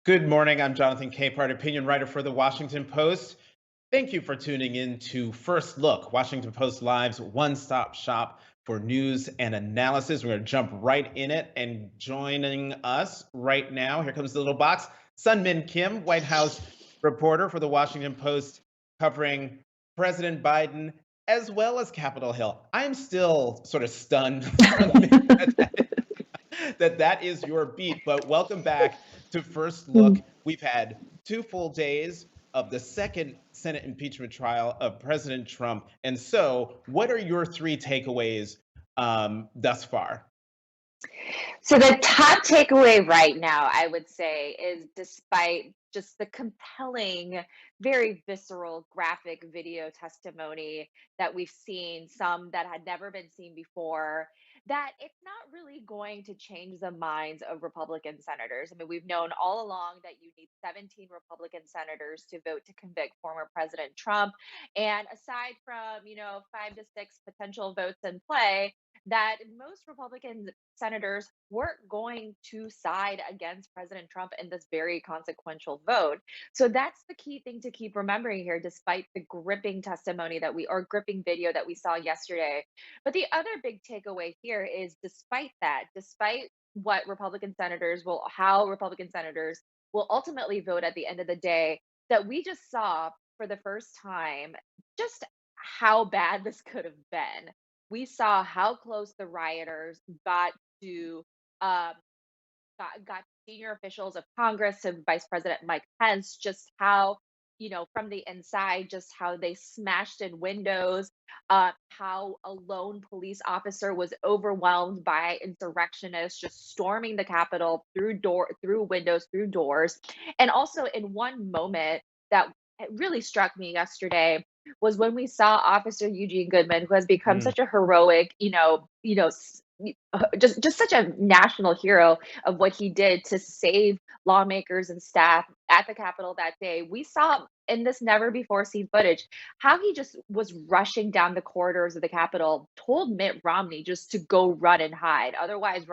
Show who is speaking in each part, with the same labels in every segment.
Speaker 1: Good morning. I'm Jonathan Capehart, opinion writer for the Washington Post. Thank you for tuning in to First Look, Washington Post Live's one-stop shop for news and analysis. We're going to jump right in it, and joining us right now, here comes the little box, Sunmin Kim, White House reporter for the Washington Post, covering President Biden as well as Capitol Hill. I'm still sort of stunned, Sunmin, that is your beat. But welcome back to First Look. We've had 2 full days of the second Senate impeachment trial of President Trump. And so, what are your three takeaways thus far?
Speaker 2: So the top takeaway right now, I would say, is despite just the compelling, very visceral, graphic video testimony that we've seen, some that had never been seen before, that it's not really going to change the minds of Republican senators. I mean, we've known all along that you need 17 Republican senators to vote to convict former President Trump. And aside from, 5 to 6 potential votes in play, that most Republican senators weren't going to side against President Trump in this very consequential vote. So that's the key thing to keep remembering here, despite the gripping testimony or gripping video that we saw yesterday. But the other big takeaway here is despite how Republican senators will ultimately vote at the end of the day, that we just saw for the first time just how bad this could have been. We saw how close the rioters to um, got senior officials of Congress and Vice President Mike Pence, just how, from the inside, just how they smashed in windows, how a lone police officer was overwhelmed by insurrectionists just storming the Capitol through windows, through doors. And also in one moment that it really struck me yesterday was when we saw Officer Eugene Goodman, who has become
Speaker 1: Mm,
Speaker 2: such a heroic, just such a national hero of what he did to save lawmakers and staff at the Capitol that day. We saw in this never before seen footage how he just was rushing down the corridors of the Capitol, told Mitt Romney just to go run and hide. Otherwise,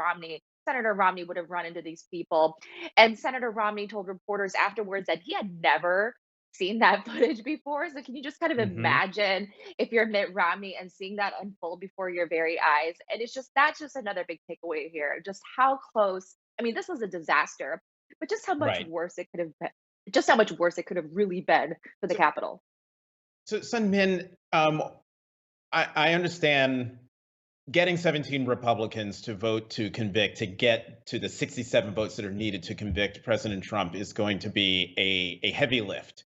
Speaker 2: Senator Romney would have run into these people. And Senator Romney told reporters afterwards that he had never seen that footage before. So can you just kind of
Speaker 1: hmm
Speaker 2: imagine if you're Mitt Romney and seeing that unfold before your very eyes? And that's just another big takeaway here. Just how close. I mean, this was a disaster, but
Speaker 1: Right.
Speaker 2: just how much worse it could have really been for the
Speaker 1: So,
Speaker 2: Capitol.
Speaker 1: so Sun Min, I understand getting 17 Republicans to vote to convict to get to the 67 votes that are needed to convict President Trump is going to be a heavy lift.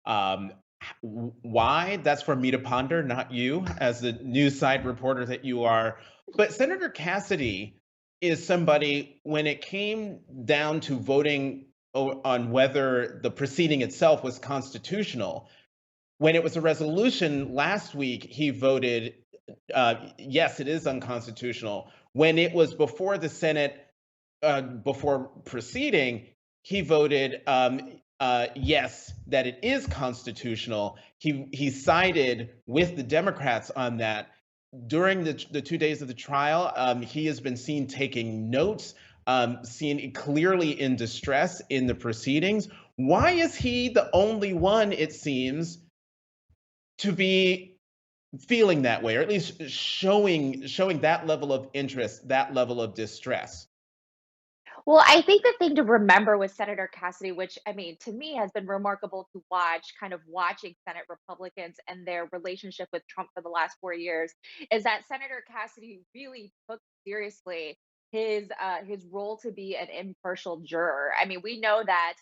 Speaker 1: Um, why? That's for me to ponder, not you, as the news side reporter that you are. But Senator Cassidy is somebody, when it came down to voting on whether the proceeding itself was constitutional, when it was a resolution last week, he voted yes, it is unconstitutional. When it was before the Senate, before proceeding, he voted yes, that it is constitutional. He sided with the Democrats on that. During the 2 days of the trial, he has been seen taking notes, seen clearly in distress in the proceedings. Why is he the only one, it seems, to be feeling that way, or at least showing that level of interest, that level of distress?
Speaker 2: Well, I think the thing to remember with Senator Cassidy, which I mean, to me has been remarkable to watch, kind of watching Senate Republicans and their relationship with Trump for the last 4 years, is that Senator Cassidy really took seriously his role to be an impartial juror. I mean, we know that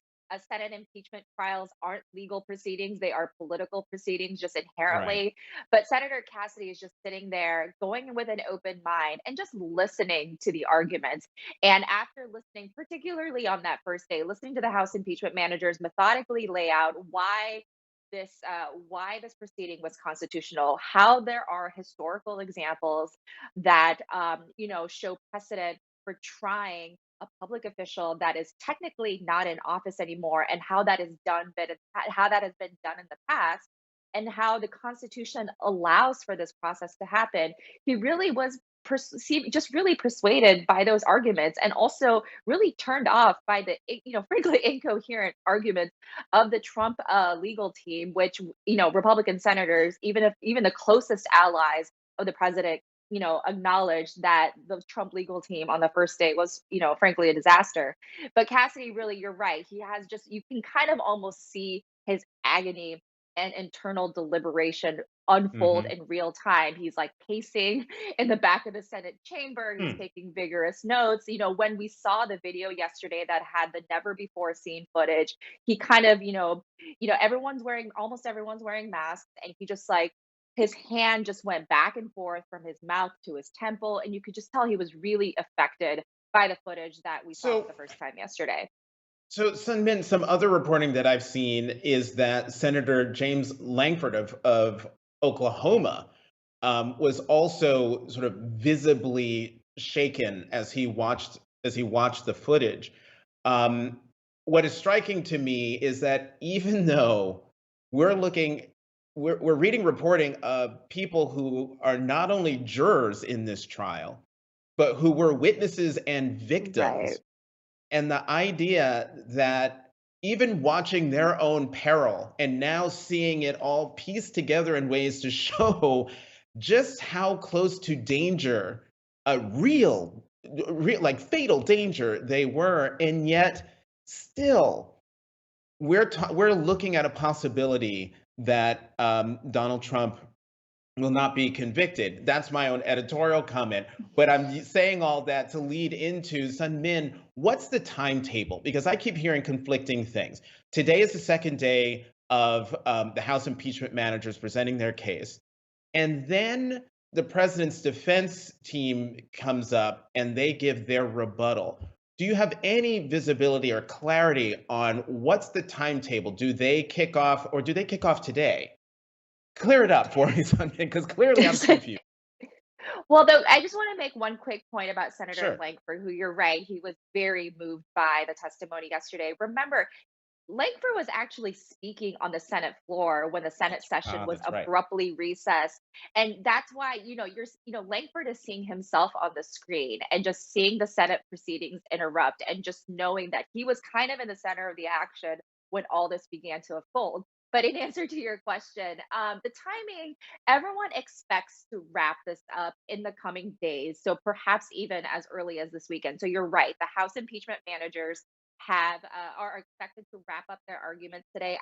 Speaker 2: Senate impeachment trials aren't legal proceedings; they are political proceedings, just
Speaker 1: Right.
Speaker 2: inherently. But Senator Cassidy is just sitting there, going with an open mind and just listening to the arguments. And after listening, particularly on that first day, listening to the House impeachment managers methodically lay out why this proceeding was constitutional, how there are historical examples that show precedent for trying a public official that is technically not in office anymore, and how that has been done in the past, and how the Constitution allows for this process to happen. He really was just really persuaded by those arguments, and also really turned off by the frankly incoherent arguments of the Trump legal team, which Republican senators, even the closest allies of the president, acknowledged that the Trump legal team on the first day was, frankly, a disaster. But Cassidy, really, you're right. He has just, you can kind of almost see his agony and internal deliberation unfold
Speaker 1: Hmm.
Speaker 2: in real time. He's like pacing in the back of the Senate chamber. He's
Speaker 1: Hmm.
Speaker 2: taking vigorous notes. When we saw the video yesterday that had the never before seen footage, he kind of, almost everyone's wearing masks, and he just like his hand just went back and forth from his mouth to his temple, and you could just tell he was really affected by the footage that we saw for
Speaker 1: So
Speaker 2: the first time yesterday.
Speaker 1: So, Sunmin, some other reporting that I've seen is that Senator James Langford of Oklahoma was also sort of visibly shaken as he watched the footage. Um, what is striking to me is that even though we're looking, we're reading reporting of people who are not only jurors in this trial, but who were witnesses and
Speaker 2: Right.
Speaker 1: victims, and the idea that even watching their own peril and now seeing it all pieced together in ways to show just how close to danger, a real like fatal danger they were, and yet still we're looking at a possibility that Donald Trump will not be convicted. That's my own editorial comment. But I'm saying all that to lead into, Sun Min, what's the timetable? Because I keep hearing conflicting things. Today is the second day of the House impeachment managers presenting their case. And then the president's defense team comes up and they give their rebuttal. Do you have any visibility or clarity on what's the timetable? Do they kick off, or do they kick off today? Clear it up for me, Sunday, because clearly I'm confused.
Speaker 2: Well, though, I just want to make one quick point about Senator
Speaker 1: Sure.
Speaker 2: Langford, who, you're right, he was very moved by the testimony yesterday. Remember, Langford was actually speaking on the Senate floor when the Senate session was
Speaker 1: That's right.
Speaker 2: abruptly recessed. And that's why, Langford is seeing himself on the screen and just seeing the Senate proceedings interrupt, and just knowing that he was kind of in the center of the action when all this began to unfold. But in answer to your question, the timing, everyone expects to wrap this up in the coming days. So perhaps even as early as this weekend. So you're right. The House impeachment managers are expected to wrap up their arguments today.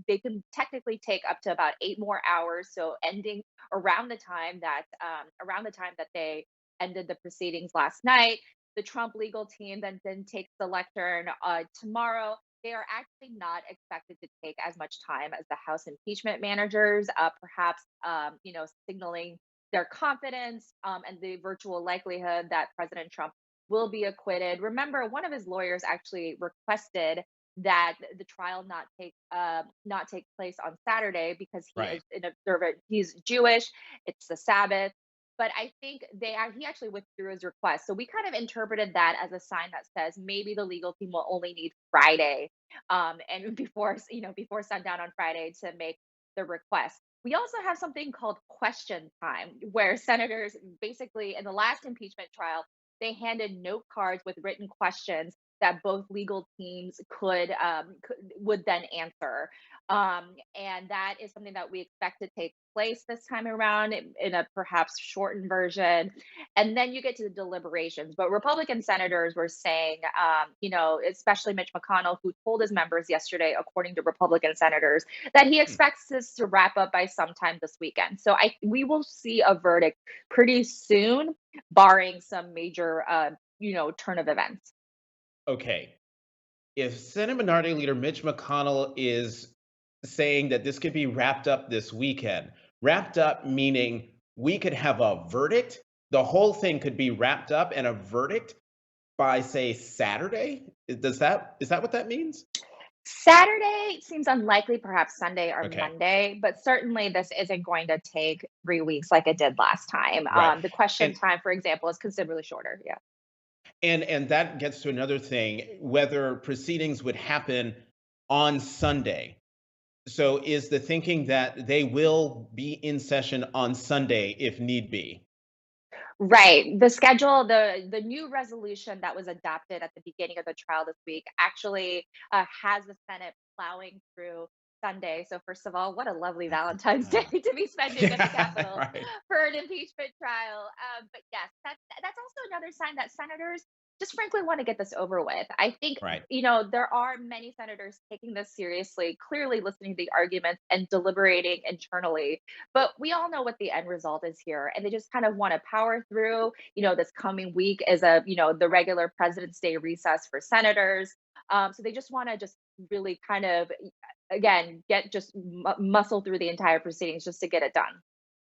Speaker 2: They can technically take up to about 8 more hours, so ending around the time that they ended the proceedings last night. The Trump legal team then takes the lectern tomorrow. They are actually not expected to take as much time as the House impeachment managers, perhaps signaling their confidence and the virtual likelihood that President Trump will be acquitted. Remember, one of his lawyers actually requested that the trial not take place on Saturday because he is
Speaker 1: Right.
Speaker 2: an observant. He's Jewish. It's the Sabbath. But I think he actually withdrew his request. So we kind of interpreted that as a sign that says maybe the legal team will only need Friday, and before sundown on Friday to make the request. We also have something called question time, where senators basically in the last impeachment trial, they handed note cards with written questions that both legal teams would then answer, and that is something that we expect to take place this time around in a perhaps shortened version. And then you get to the deliberations. But Republican senators were saying, especially Mitch McConnell, who told his members yesterday, according to Republican senators, that he
Speaker 1: Hmm.
Speaker 2: expects this to wrap up by sometime this weekend. So we will see a verdict pretty soon, barring some major, turn of events.
Speaker 1: Okay. If Senate Minority Leader Mitch McConnell is saying that this could be wrapped up this weekend, wrapped up meaning we could have a verdict, the whole thing could be wrapped up and a verdict by, say, Saturday. Is that what that means?
Speaker 2: Saturday seems unlikely, perhaps Sunday or
Speaker 1: Okay.
Speaker 2: Monday, but certainly this isn't going to take 3 weeks like it did last time.
Speaker 1: Right.
Speaker 2: The question
Speaker 1: And
Speaker 2: time, for example, is considerably shorter. Yeah.
Speaker 1: and that gets to another thing, whether proceedings would happen on Sunday. So is the thinking that they will be in session on Sunday if need be?
Speaker 2: Right. The schedule, the new resolution that was adopted at the beginning of the trial this week actually has the Senate plowing through Sunday. So first of all, what a lovely Valentine's Day
Speaker 1: Uh,
Speaker 2: to be spending at the
Speaker 1: yeah,
Speaker 2: Capitol
Speaker 1: right,
Speaker 2: for an impeachment trial. But yes, that's also another sign that senators just frankly want to get this over with. I think
Speaker 1: right.
Speaker 2: there are many senators taking this seriously, clearly listening to the arguments and deliberating internally, but we all know what the end result is here. And they just kind of want to power through, this coming week as the regular President's Day recess for senators. So they just want to just really kind of, again, get just muscle through the entire proceedings just to get it done.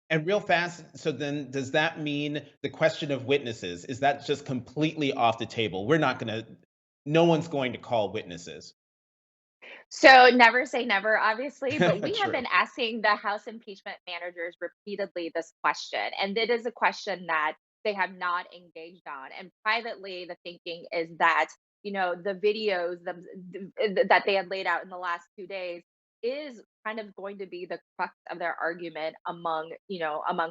Speaker 1: And real fast, so then does that mean the question of witnesses, is that just completely off the table? No one's going to call witnesses.
Speaker 2: So never say never, obviously, but we have
Speaker 1: True.
Speaker 2: been asking the House impeachment managers repeatedly this question, and it is a question that they have not engaged on. And privately, the thinking is that the videos that they had laid out in the last 2 days is kind of going to be the crux of their argument among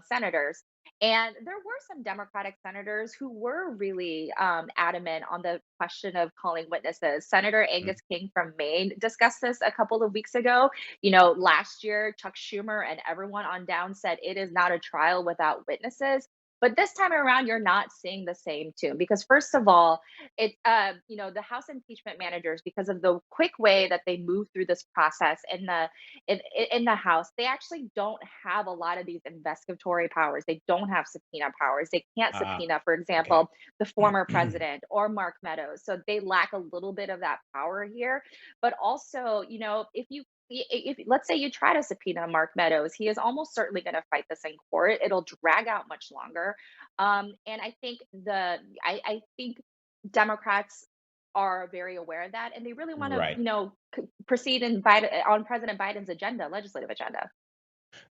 Speaker 2: senators. And there were some Democratic senators who were really adamant on the question of calling witnesses. Senator
Speaker 1: Mm.
Speaker 2: Angus King from Maine discussed this a couple of weeks ago. Last year, Chuck Schumer and everyone on down said it is not a trial without witnesses. But this time around, you're not seeing the same tune because, first of all, the House impeachment managers, because of the quick way that they move through this process in the House, they actually don't have a lot of these investigatory powers. They don't have subpoena powers. They can't
Speaker 1: Ah,
Speaker 2: subpoena, for
Speaker 1: okay.
Speaker 2: example, the former president or Mark Meadows. So they lack a little bit of that power here. But also, if let's say you try to subpoena Mark Meadows, he is almost certainly going to fight this in court. It'll drag out much longer. And I think Democrats are very aware of that, and they really want to,
Speaker 1: Right.
Speaker 2: proceed on President Biden's agenda, legislative agenda.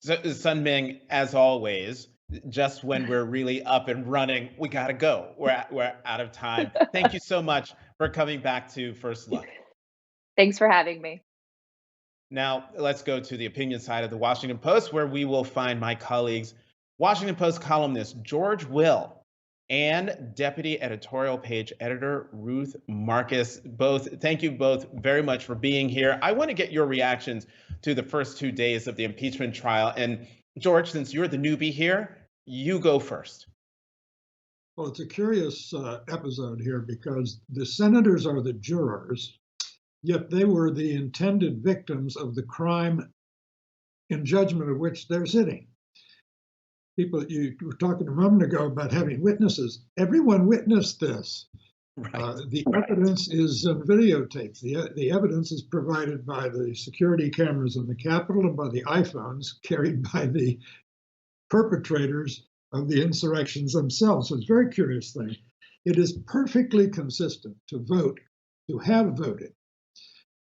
Speaker 1: So, Sun Ming, as always, just when we're really up and running, we gotta go. We're out of time. Thank you so much for coming back to First Look.
Speaker 2: Thanks for having me.
Speaker 1: Now, let's go to the opinion side of the Washington Post, where we will find my colleagues, Washington Post columnist George Will and deputy editorial page editor Ruth Marcus. Both, thank you both very much for being here. I want to get your reactions to the first 2 days of the impeachment trial. And George, since you're the newbie here, you go first.
Speaker 3: Well, it's a curious episode here because the senators are the jurors, yet they were the intended victims of the crime in judgment of which they're sitting. People, you were talking a moment ago about having witnesses. Everyone witnessed this.
Speaker 1: Right.
Speaker 3: The evidence is videotaped. The evidence is provided by the security cameras in the Capitol and by the iPhones carried by the perpetrators of the insurrections themselves. So it's a very curious thing. It is perfectly consistent to have voted,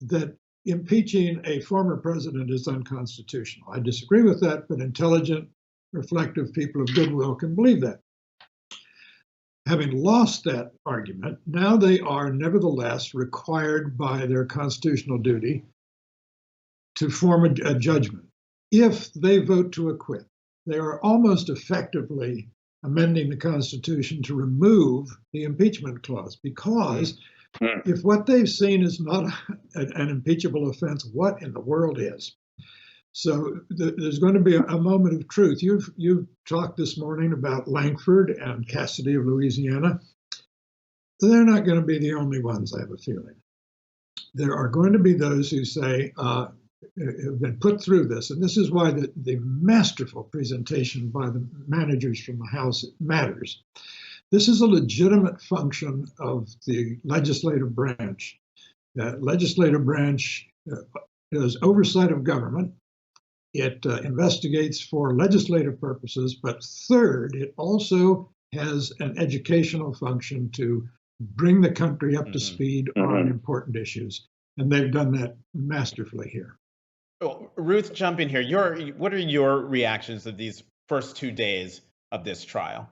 Speaker 3: that impeaching a former president is unconstitutional. I disagree with that, but intelligent, reflective people of goodwill can believe that. Having lost that argument, now they are nevertheless required by their constitutional duty to form a judgment. If they vote to acquit, they are almost effectively amending the Constitution to remove the impeachment clause, because if what they've seen is not an impeachable offense, what in the world is? So there's going to be a moment of truth. You've talked this morning about Langford and Cassidy of Louisiana. They're not going to be the only ones, I have a feeling. There are going to be those who say, have been put through this, and this is why the masterful presentation by the managers from the House matters. This is a legitimate function of the legislative branch. The legislative branch does oversight of government. It investigates for legislative purposes, but third, it also has an educational function to bring the country up to speed on important issues. And they've done that masterfully here.
Speaker 1: Oh, Ruth, jump in here. What are your reactions of these first 2 days of this trial?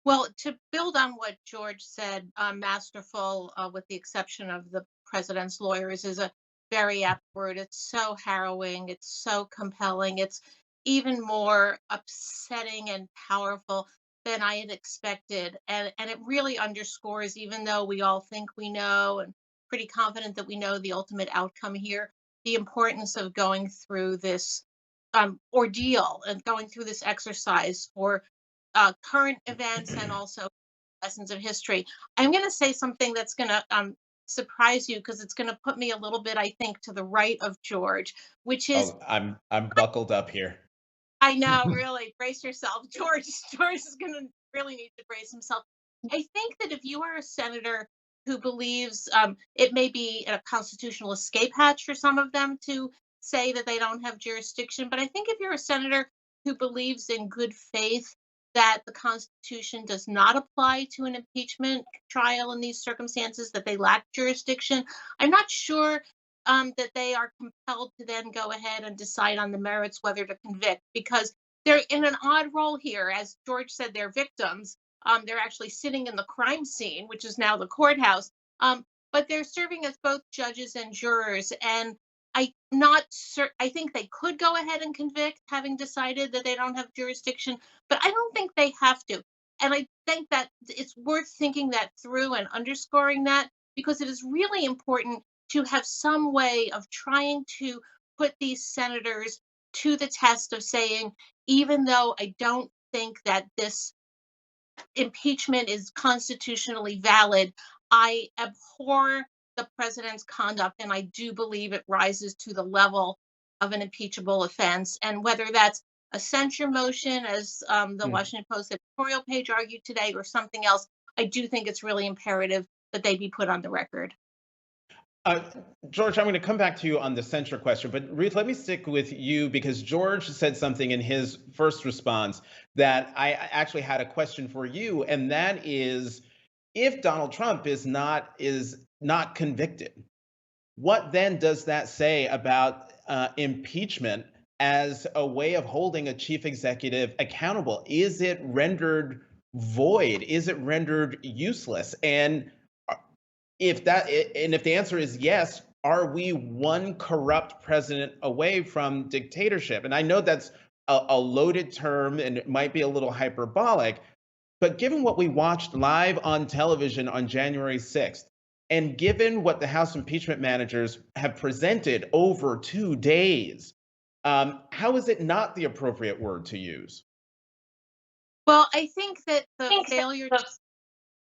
Speaker 4: Well, to build on what George said, masterful, with the exception of the president's lawyers, is a very apt word. It's so harrowing. It's so compelling. It's even more upsetting and powerful than I had expected. And it really underscores, even though we all think we know and pretty confident that we know the ultimate outcome here, the importance of going through this ordeal and going through this exercise for current events and also lessons of history. I'm going to say something that's going to surprise you, because it's going to put me a little bit, I think, to the right of George, which is,
Speaker 1: Oh, I'm buckled up here.
Speaker 4: I know, really, brace yourself. George is going to really need to brace himself. I think that if you are a senator who believes it may be a constitutional escape hatch for some of them to say that they don't have jurisdiction, but I think if you're a senator who believes in good faith that the Constitution does not apply to an impeachment trial in these circumstances, that they lack jurisdiction, I'm not sure that they are compelled to then go ahead and decide on the merits whether to convict, because they're in an odd role here. As George said, they're victims. They're actually sitting in the crime scene, which is now the courthouse, but they're serving as both judges and jurors. And I think they could go ahead and convict, having decided that they don't have jurisdiction, but I don't think they have to. And I think that it's worth thinking that through and underscoring that, because it is really important to have some way of trying to put these senators to the test of saying, even though I don't think that this impeachment is constitutionally valid, I abhor the president's conduct, and I do believe it rises to the level of an impeachable offense. And whether that's a censure motion, as the Washington Post editorial page argued today, or something else, I do think it's really imperative that they be put on the record.
Speaker 1: George, I'm going to come back to you on the censure question, but Ruth, let me stick with you, because George said something in his first response that I actually had a question for you, and that is, if Donald Trump is not convicted, what then does that say about impeachment as a way of holding a chief executive accountable? Is it rendered void? Is it rendered useless? And if the answer is yes, are we one corrupt president away from dictatorship? And I know that's a loaded term and it might be a little hyperbolic, but given what we watched live on television on January 6th, and given what the House impeachment managers have presented over 2 days, how is it not the appropriate word to use?
Speaker 4: Well, I think that the failure to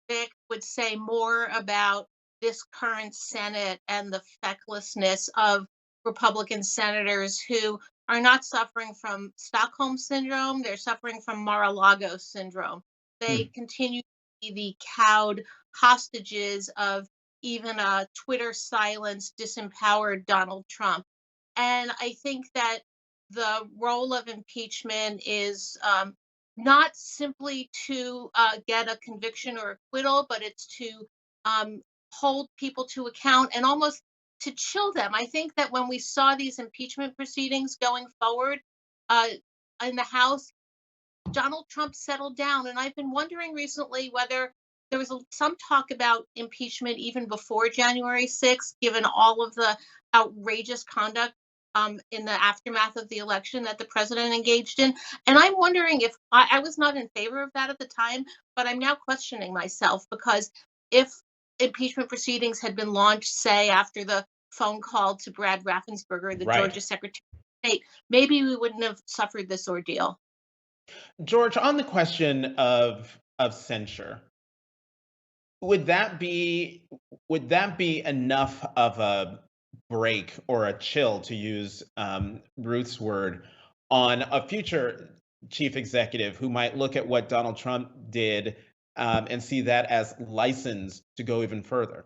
Speaker 4: convict would say more about this current Senate and the fecklessness of Republican senators who are not suffering from Stockholm syndrome, they're suffering from Mar-a-Lago syndrome. They continue to be the cowed hostages of even a Twitter silenced, disempowered Donald Trump. And I think that the role of impeachment is not simply to get a conviction or acquittal, but it's to hold people to account and almost to chill them. I think that when we saw these impeachment proceedings going forward in the House, Donald Trump settled down. And I've been wondering recently whether there was some talk about impeachment even before January 6th, given all of the outrageous conduct in the aftermath of the election that the president engaged in. And I'm wondering if I was not in favor of that at the time, but I'm now questioning myself, because if impeachment proceedings had been launched, say, after the phone call to Brad Raffensperger, the Georgia Secretary of State, maybe we wouldn't have suffered this ordeal.
Speaker 1: George, on the question of censure, would that be enough of a break or a chill, to use Ruth's word, on a future chief executive who might look at what Donald Trump did and see that as license to go even further?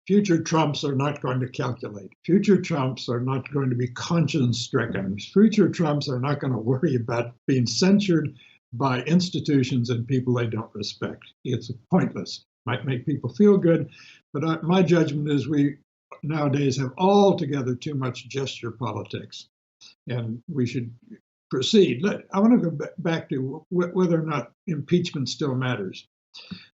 Speaker 3: Future Trumps are not going to calculate. Future Trumps are not going to be conscience-stricken. Future Trumps are not going to worry about being censured by institutions and people they don't respect. It's pointless. Might make people feel good, but my judgment is we nowadays have altogether too much gesture politics, and we should proceed. I want to go back to whether or not impeachment still matters.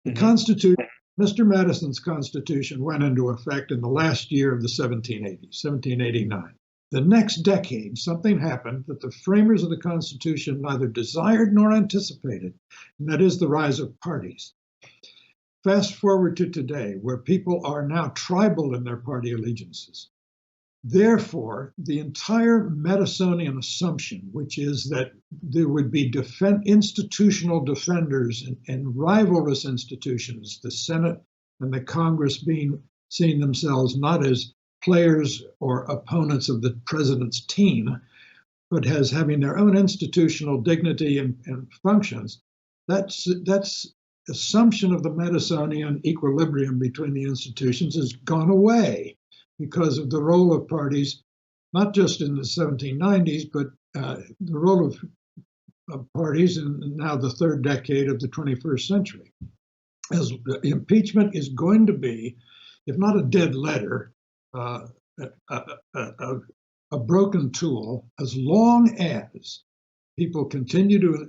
Speaker 3: The Constitution, Mr. Madison's Constitution, went into effect in the last year of the 1780s, 1789. The next decade, something happened that the framers of the Constitution neither desired nor anticipated, and that is the rise of parties. Fast forward to today, where people are now tribal in their party allegiances. Therefore, the entire Madisonian assumption, which is that there would be institutional defenders and rivalrous institutions, the Senate and the Congress seeing themselves not as players or opponents of the president's team, but as having their own institutional dignity and functions, that's assumption of the Madisonian equilibrium between the institutions has gone away because of the role of parties, not just in the 1790s, but the role of parties in now the third decade of the 21st century. As impeachment is going to be, if not a dead letter, a broken tool, as long as people continue to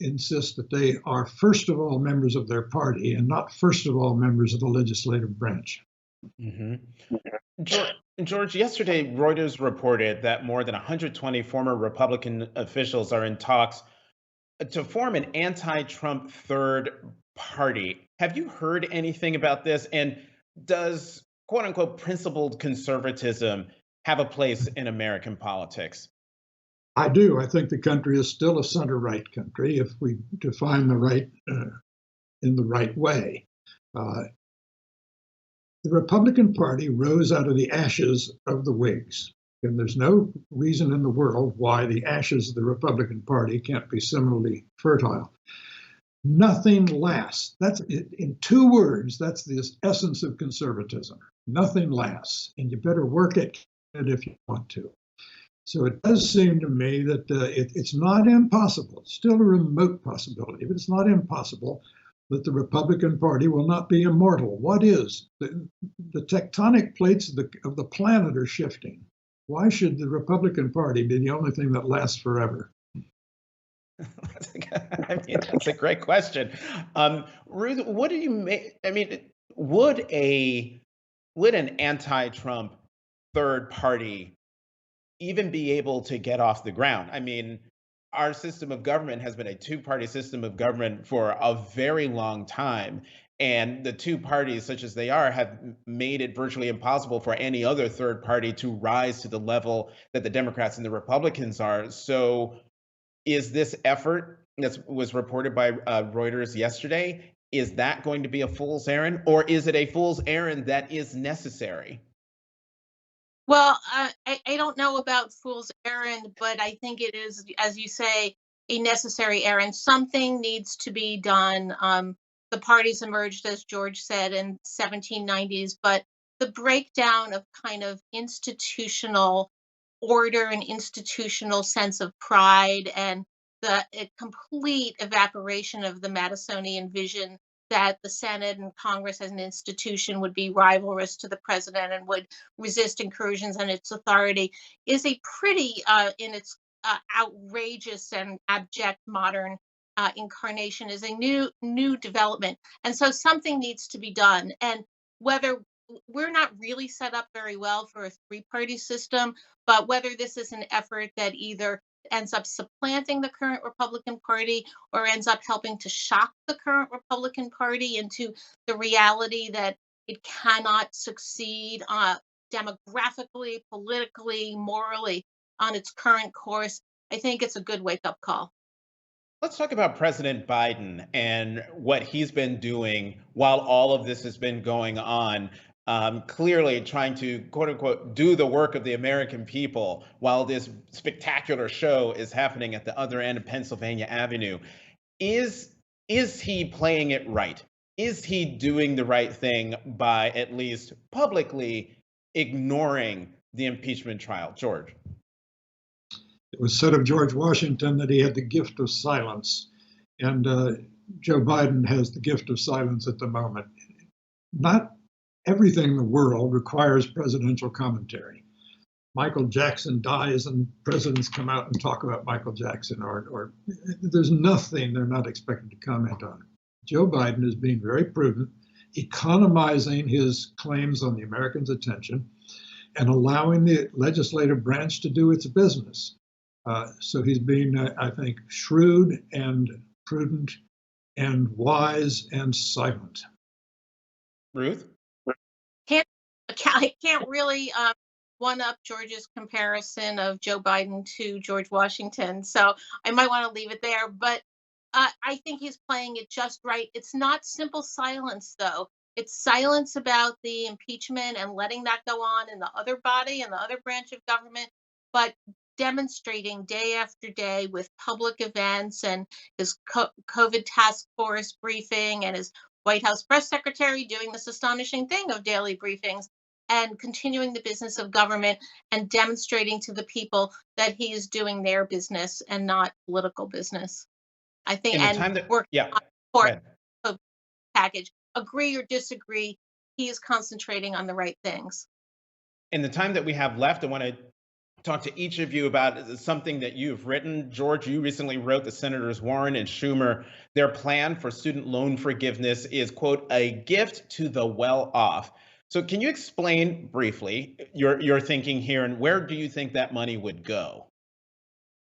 Speaker 3: insist that they are first of all members of their party and not first of all members of the legislative branch.
Speaker 1: Mm-hmm. George, yesterday Reuters reported that more than 120 former Republican officials are in talks to form an anti-Trump third party. Have you heard anything about this? And does quote unquote principled conservatism have a place in American politics?
Speaker 3: I do. I think the country is still a center-right country if we define the right in the right way. The Republican Party rose out of the ashes of the Whigs, and there's no reason in the world why the ashes of the Republican Party can't be similarly fertile. Nothing lasts. That's in 2 words. That's the essence of conservatism. Nothing lasts, and you better work at it if you want to. So it does seem to me that it's not impossible. It's still a remote possibility, but it's not impossible that the Republican Party will not be immortal. What is? The tectonic plates of the planet are shifting. Why should the Republican Party be the only thing that lasts forever?
Speaker 1: I mean, that's a great question. Ruth, what do you make? I mean, would an anti-Trump third party even be able to get off the ground? I mean, our system of government has been a two-party system of government for a very long time. And the two parties, such as they are, have made it virtually impossible for any other third party to rise to the level that the Democrats and the Republicans are. So is this effort that was reported by Reuters yesterday, is that going to be a fool's errand, or is it a fool's errand that is necessary?
Speaker 4: Well, I don't know about fool's errand, but I think it is, as you say, a necessary errand. Something needs to be done. The parties emerged, as George said, in 1790s, but the breakdown of kind of institutional order and institutional sense of pride and the complete evaporation of the Madisonian vision that the Senate and Congress as an institution would be rivalrous to the president and would resist incursions on its authority is a pretty, in its outrageous and abject modern incarnation, is a new development. And so something needs to be done. And whether we're not really set up very well for a three-party system, but whether this is an effort that either ends up supplanting the current Republican Party or ends up helping to shock the current Republican Party into the reality that it cannot succeed demographically, politically, morally on its current course, I think it's a good wake-up call.
Speaker 1: Let's talk about President Biden and what he's been doing while all of this has been going on. Clearly trying to, quote unquote, do the work of the American people while this spectacular show is happening at the other end of Pennsylvania Avenue. Is he playing it right? Is he doing the right thing by at least publicly ignoring the impeachment trial? George.
Speaker 3: It was said of George Washington that he had the gift of silence, and Joe Biden has the gift of silence at the moment. Not everything in the world requires presidential commentary. Michael Jackson dies and presidents come out and talk about Michael Jackson, or there's nothing they're not expected to comment on. Joe Biden is being very prudent, economizing his claims on the Americans' attention, and allowing the legislative branch to do its business. So he's being, I think, shrewd and prudent and wise and silent.
Speaker 1: Ruth?
Speaker 4: I can't really one up George's comparison of Joe Biden to George Washington, so I might want to leave it there. But I think he's playing it just right. It's not simple silence, though. It's silence about the impeachment and letting that go on in the other body and the other branch of government, but demonstrating day after day with public events and his COVID task force briefing and his White House press secretary doing this astonishing thing of daily briefings and continuing the business of government and demonstrating to the people that he is doing their business and not political business. I think, and working on the COVID package, agree or disagree, he is concentrating on the right things.
Speaker 1: In the time that we have left, I want to talk to each of you about something that you've written. George, you recently wrote that Senators Warren and Schumer, their plan for student loan forgiveness is, quote, a gift to the well-off. So can you explain briefly your thinking here, and where do you think that money would go?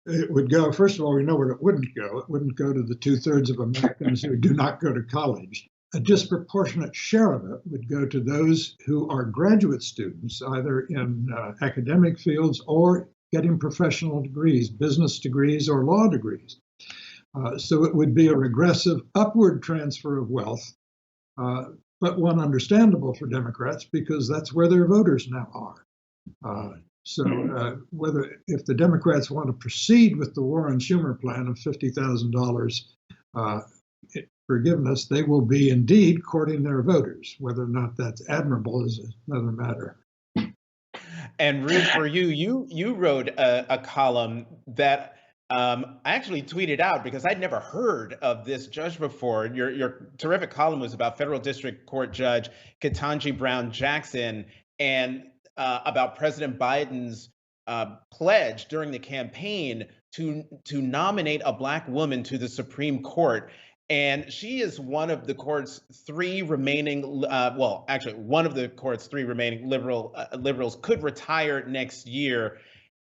Speaker 3: It would go, first of all, we know where it wouldn't go. It wouldn't go to the 2/3 of Americans who do not go to college. A disproportionate share of it would go to those who are graduate students, either in academic fields or getting professional degrees, business degrees or law degrees. So it would be a regressive upward transfer of wealth, but one understandable for Democrats because that's where their voters now are. If the Democrats want to proceed with the Warren-Schumer plan of $50,000 forgiveness, they will be indeed courting their voters. Whether or not that's admirable is another matter.
Speaker 1: And Ruth, for you wrote a column that I actually tweeted out because I'd never heard of this judge before. Your terrific column was about Federal District Court Judge Ketanji Brown Jackson and about President Biden's pledge during the campaign to nominate a Black woman to the Supreme Court. And she is one of the court's three remaining, one of the court's three remaining liberals could retire next year.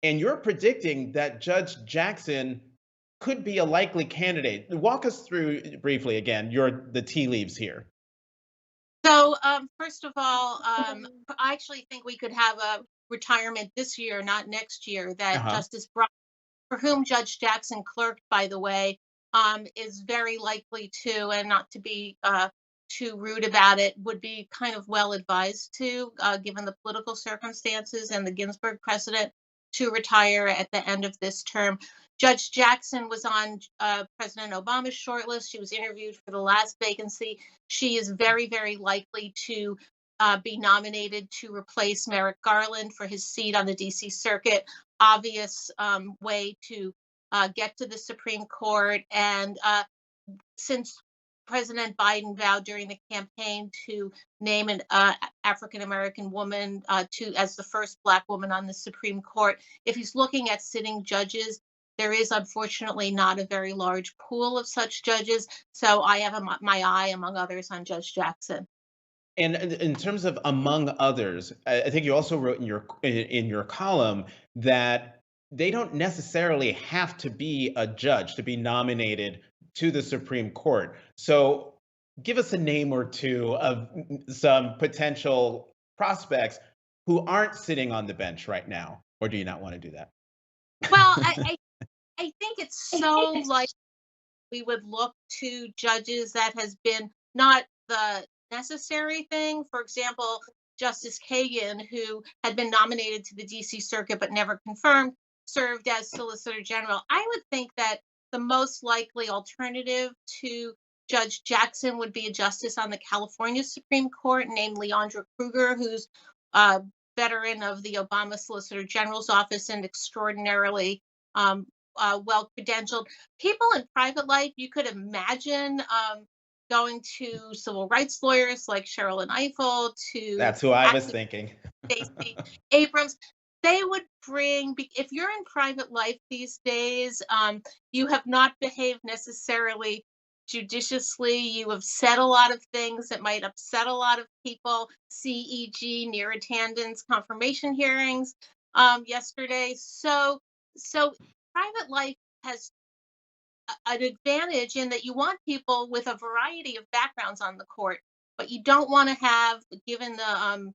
Speaker 1: And you're predicting that Judge Jackson could be a likely candidate. Walk us through briefly again, the tea leaves here.
Speaker 4: So first of all, I actually think we could have a retirement this year, not next year, that Justice Breyer, for whom Judge Jackson clerked, by the way, is very likely to, and not to be too rude about it, would be kind of well advised to, given the political circumstances and the Ginsburg precedent, to retire at the end of this term. Judge Jackson was on President Obama's shortlist. She was interviewed for the last vacancy. She is very, very likely to be nominated to replace Merrick Garland for his seat on the DC Circuit. Obvious way to get to the Supreme Court. And since President Biden vowed during the campaign to name an African-American woman as the first Black woman on the Supreme Court, if he's looking at sitting judges, there is unfortunately not a very large pool of such judges. So I have my eye, among others, on Judge Jackson.
Speaker 1: And in terms of among others, I think you also wrote in your column that they don't necessarily have to be a judge to be nominated to the Supreme Court. So give us a name or two of some potential prospects who aren't sitting on the bench right now, or do you not want to do that?
Speaker 4: Well, I think it's so like we would look to judges that has been not the necessary thing. For example, Justice Kagan, who had been nominated to the DC Circuit but never confirmed, served as Solicitor General. I would think that the most likely alternative to Judge Jackson would be a justice on the California Supreme Court named Leandra Kruger, who's a veteran of the Obama Solicitor General's office and extraordinarily well credentialed. People in private life, you could imagine going to civil rights lawyers like Sherrilyn Ifill, to
Speaker 1: that's who I was thinking.
Speaker 4: Stacey Abrams. They would bring, if you're in private life these days, you have not behaved necessarily judiciously. You have said a lot of things that might upset a lot of people. CEG, near attendance confirmation hearings yesterday. So private life has an advantage in that you want people with a variety of backgrounds on the court, but you don't want to have, given the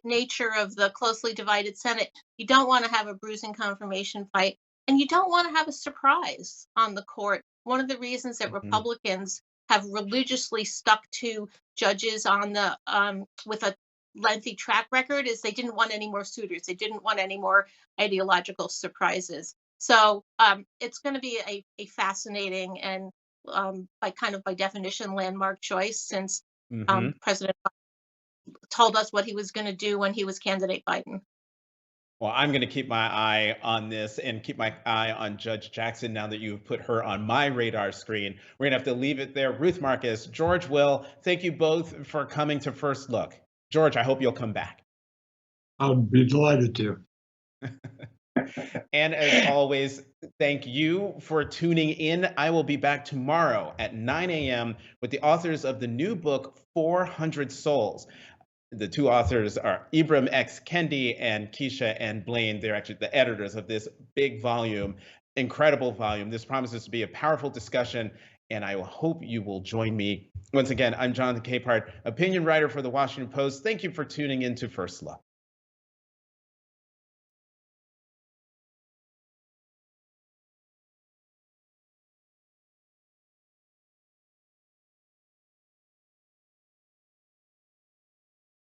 Speaker 4: nature of the closely divided Senate, you don't want to have a bruising confirmation fight, and you don't want to have a surprise on the court. One of the reasons that Republicans have religiously stuck to judges on the with a lengthy track record is they didn't want any more suitors. They didn't want any more ideological surprises. So it's going to be a fascinating and by definition landmark choice, since President told us what he was going to do when he was candidate Biden.
Speaker 1: Well, I'm going to keep my eye on this and keep my eye on Judge Jackson now that you've put her on my radar screen. We're going to have to leave it there. Ruth Marcus, George Will, thank you both for coming to First Look. George, I hope you'll come back.
Speaker 3: I'll be delighted to.
Speaker 1: And as always, thank you for tuning in. I will be back tomorrow at 9 a.m. with the authors of the new book, 400 Souls. The two authors are Ibram X. Kendi and Keisha and Blaine. They're actually the editors of this big volume, incredible volume. This promises to be a powerful discussion, and I hope you will join me. Once again, I'm Jonathan Capehart, opinion writer for the Washington Post. Thank you for tuning in to First Look.